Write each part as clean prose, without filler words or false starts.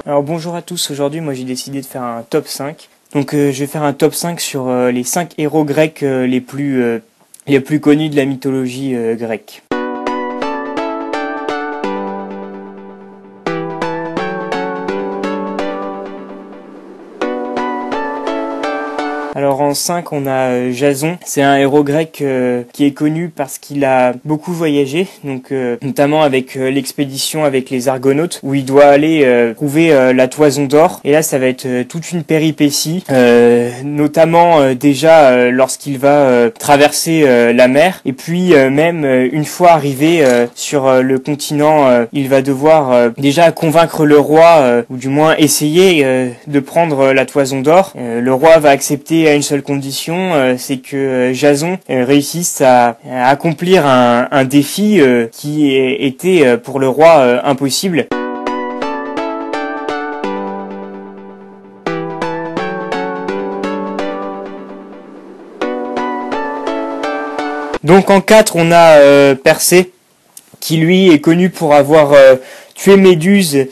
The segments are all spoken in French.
Alors bonjour à tous, aujourd'hui moi j'ai décidé de faire un top 5. Donc je vais faire un top 5 sur les 5 héros grecs les plus connus de la mythologie grecque. Alors en 5 on a Jason, c'est un héros grec qui est connu parce qu'il a beaucoup voyagé, donc notamment avec l'expédition avec les Argonautes où il doit aller trouver la toison d'or, et là ça va être toute une péripétie, notamment déjà lorsqu'il va traverser la mer, et puis même une fois arrivé sur le continent, il va devoir déjà convaincre le roi, ou du moins essayer de prendre la toison d'or. Le roi va accepter à une seule condition, c'est que Jason réussisse à accomplir un défi qui était pour le roi impossible. Donc en 4 on a Persée, qui lui est connu pour avoir tué Méduse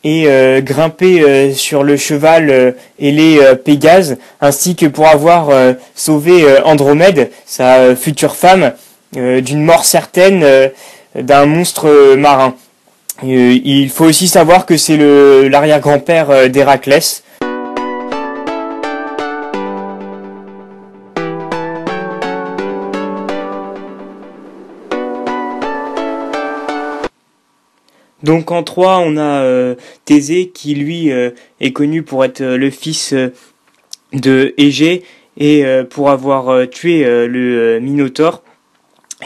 et grimpé sur le cheval ailé Pégase, ainsi que pour avoir sauvé Andromède, sa future femme, d'une mort certaine d'un monstre marin. Il faut aussi savoir que c'est l'arrière-grand-père d'Héraclès. Donc en 3, on a Thésée, qui lui est connu pour être le fils de Égée et pour avoir tué le Minotaure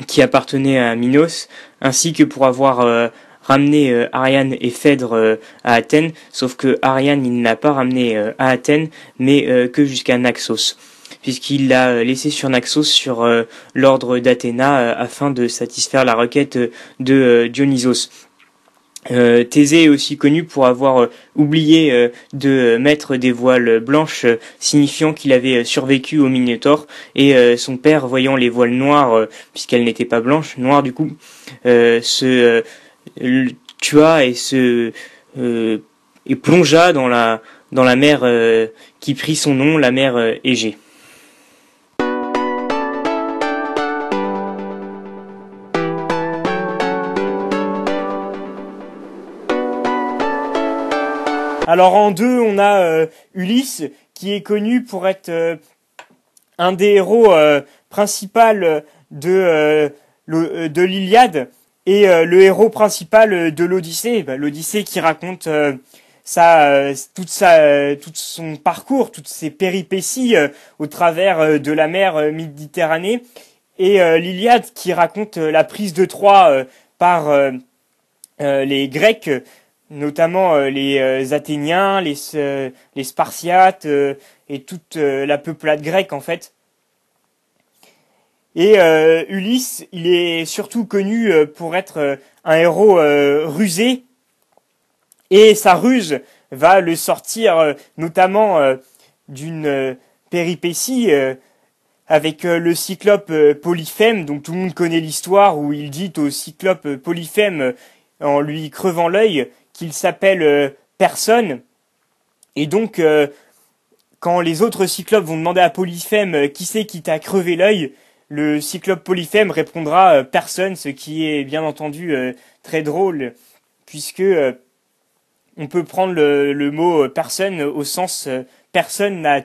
qui appartenait à Minos, ainsi que pour avoir ramené Ariane et Phèdre à Athènes, sauf que Ariane il ne l'a pas ramené à Athènes, mais que jusqu'à Naxos, puisqu'il l'a laissé sur Naxos sur l'ordre d'Athéna afin de satisfaire la requête de Dionysos. Thésée est aussi connu pour avoir oublié de mettre des voiles blanches, signifiant qu'il avait survécu au Minotaure, et son père, voyant les voiles noires, puisqu'elles n'étaient pas blanches, noires du coup, se tua et plongea dans la mer qui prit son nom, la mer Égée. Alors en 2, on a Ulysse, qui est connu pour être un des héros principaux de l'Iliade, et le héros principal de l'Odyssée. L'Odyssée qui raconte tout son parcours, toutes ses péripéties au travers de la mer Méditerranée, et l'Iliade qui raconte la prise de Troie par les Grecs, notamment les Athéniens, les Spartiates et toute la peuplade grecque en fait. Et Ulysse, il est surtout connu pour être un héros rusé, et sa ruse va le sortir notamment d'une péripétie avec le cyclope Polyphème. Donc tout le monde connaît l'histoire où il dit au cyclope Polyphème, en lui crevant l'œil, qu'il s'appelle Personne. Et donc, quand les autres cyclopes vont demander à Polyphème qui c'est qui t'a crevé l'œil, le cyclope Polyphème répondra Personne, ce qui est bien entendu très drôle, puisque on peut prendre le mot personne au sens personne n'a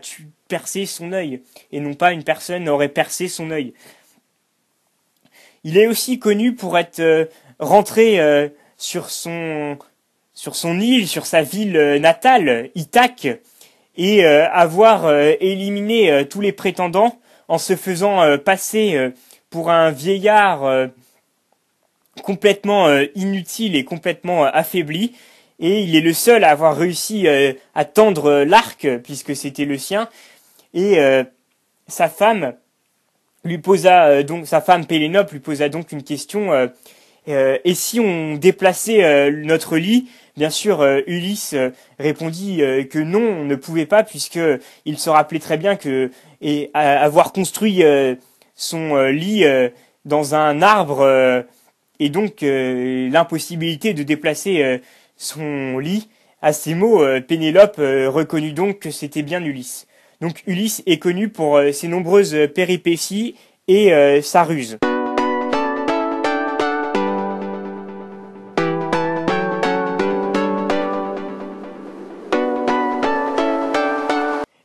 percé son œil, et non pas une personne aurait percé son œil. Il est aussi connu pour être rentré sur son île, sur sa ville natale, Ithaque, et avoir éliminé tous les prétendants en se faisant passer pour un vieillard complètement inutile et complètement affaibli. Et il est le seul à avoir réussi à tendre l'arc, puisque c'était le sien. Et sa femme Pélénope lui posa donc une question. Et si on déplaçait notre lit? Bien sûr, Ulysse répondit que non, on ne pouvait pas, puisque il se rappelait très bien avoir construit son lit dans un arbre, et donc l'impossibilité de déplacer son lit À ces mots, Pénélope reconnut donc que c'était bien Ulysse. Donc Ulysse est connu pour ses nombreuses péripéties et sa ruse.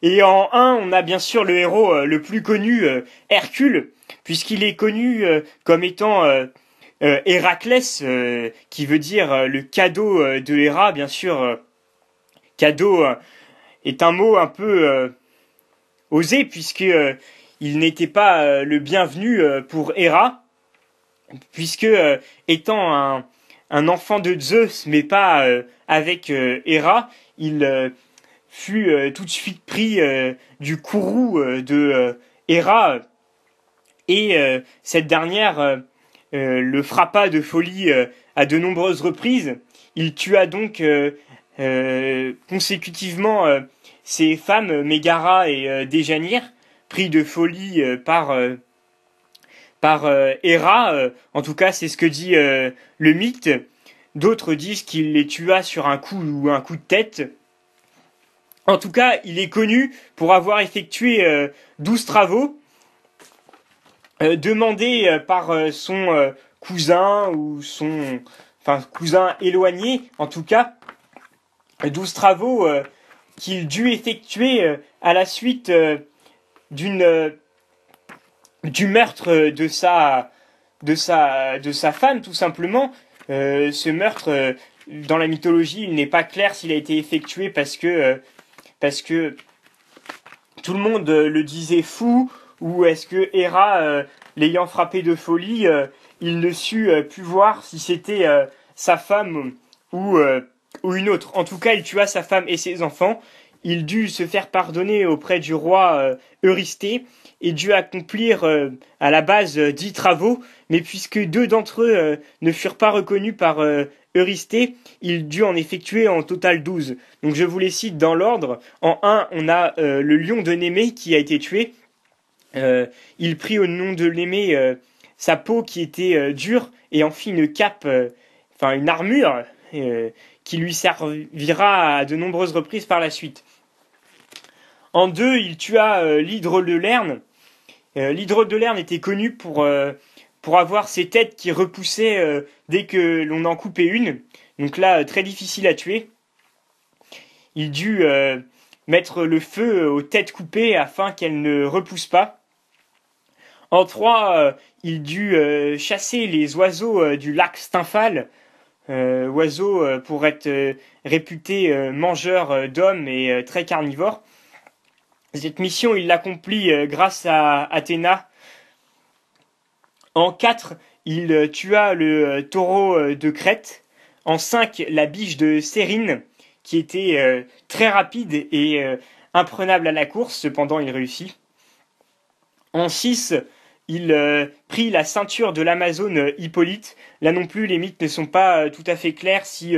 Et en 1, on a bien sûr le héros le plus connu, Hercule, puisqu'il est connu comme étant Héraclès, qui veut dire le cadeau de Héra, bien sûr. Cadeau est un mot un peu osé, puisque il n'était pas le bienvenu pour Héra, puisque étant un enfant de Zeus, mais pas avec Héra, il fut tout de suite pris du courroux de Héra, et cette dernière le frappa de folie à de nombreuses reprises. Il tua donc consécutivement ses femmes Mégara et Déjanire, pris de folie par Héra. En tout cas, c'est ce que dit le mythe. D'autres disent qu'il les tua sur un coup de tête. En tout cas, il est connu pour avoir effectué 12 travaux demandés par son cousin ou cousin éloigné, en tout cas 12 travaux qu'il dut effectuer à la suite du meurtre de sa femme, tout simplement. Ce meurtre, dans la mythologie, il n'est pas clair s'il a été effectué parce que tout le monde le disait fou, ou est-ce que Héra, l'ayant frappé de folie, il ne sut plus voir si c'était sa femme ou une autre. En tout cas, il tua sa femme et ses enfants. Il dut se faire pardonner auprès du roi Eurysthée et dut accomplir à la base 10 travaux, mais puisque 2 d'entre eux ne furent pas reconnus par Eurysthée, il dut en effectuer en total 12. Donc je vous les cite dans l'ordre. En 1, on a le lion de Némée qui a été tué. Il prit au nom de Némée sa peau qui était dure et en fit une cape, une armure qui lui servira à de nombreuses reprises par la suite. En 2, il tua l'hydre de Lerne. L'hydre de Lerne était connu pour avoir ses têtes qui repoussaient dès que l'on en coupait une. Donc là, très difficile à tuer. Il dut mettre le feu aux têtes coupées afin qu'elles ne repoussent pas. En 3, il dut chasser les oiseaux du lac Stymphale, oiseaux pour être réputés mangeurs d'hommes et très carnivores. Cette mission, il l'accomplit grâce à Athéna. En 4, il tua le taureau de Crète. En 5, la biche de Cérine, qui était très rapide et imprenable à la course, cependant il réussit. En 6, il prit la ceinture de l'Amazone Hippolyte. Là non plus, les mythes ne sont pas tout à fait clairs si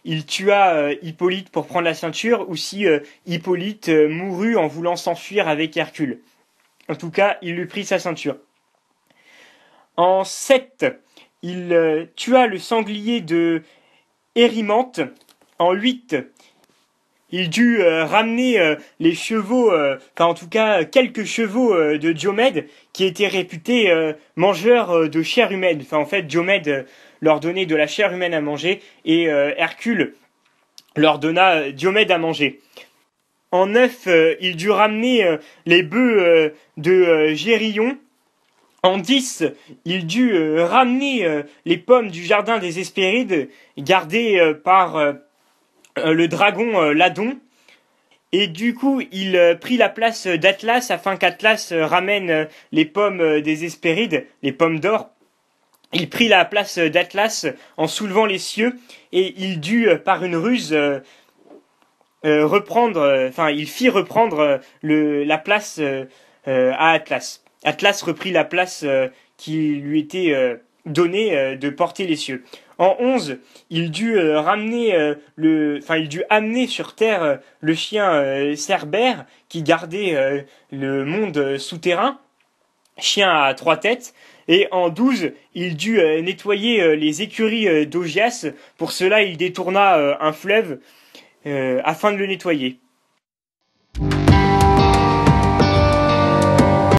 il tua Hippolyte pour prendre la ceinture ou si Hippolyte mourut en voulant s'enfuir avec Hercule. En tout cas, il lui prit sa ceinture. En 7, il tua le sanglier de Érymanthe. En 8, il dut ramener les chevaux, en tout cas quelques chevaux de Diomède qui étaient réputés mangeurs de chair humaine. En fait, Diomède leur donnait de la chair humaine à manger et Hercule leur donna Diomède à manger. En 9, il dut ramener les bœufs de Géryon. En 10, il dut ramener les pommes du jardin des Hespérides gardées par le dragon Ladon. Et du coup, il prit la place d'Atlas afin qu'Atlas ramène les pommes des Hespérides, les pommes d'or. Il prit la place d'Atlas en soulevant les cieux et il dut, par une ruse, il fit reprendre la place à Atlas. Atlas reprit la place qui lui était donnée de porter les cieux. En 11, il dut il dut amener sur terre le chien Cerbère qui gardait le monde souterrain, chien à 3 têtes. Et en 12, il dut nettoyer les écuries d'Augias. Pour cela, il détourna un fleuve afin de le nettoyer.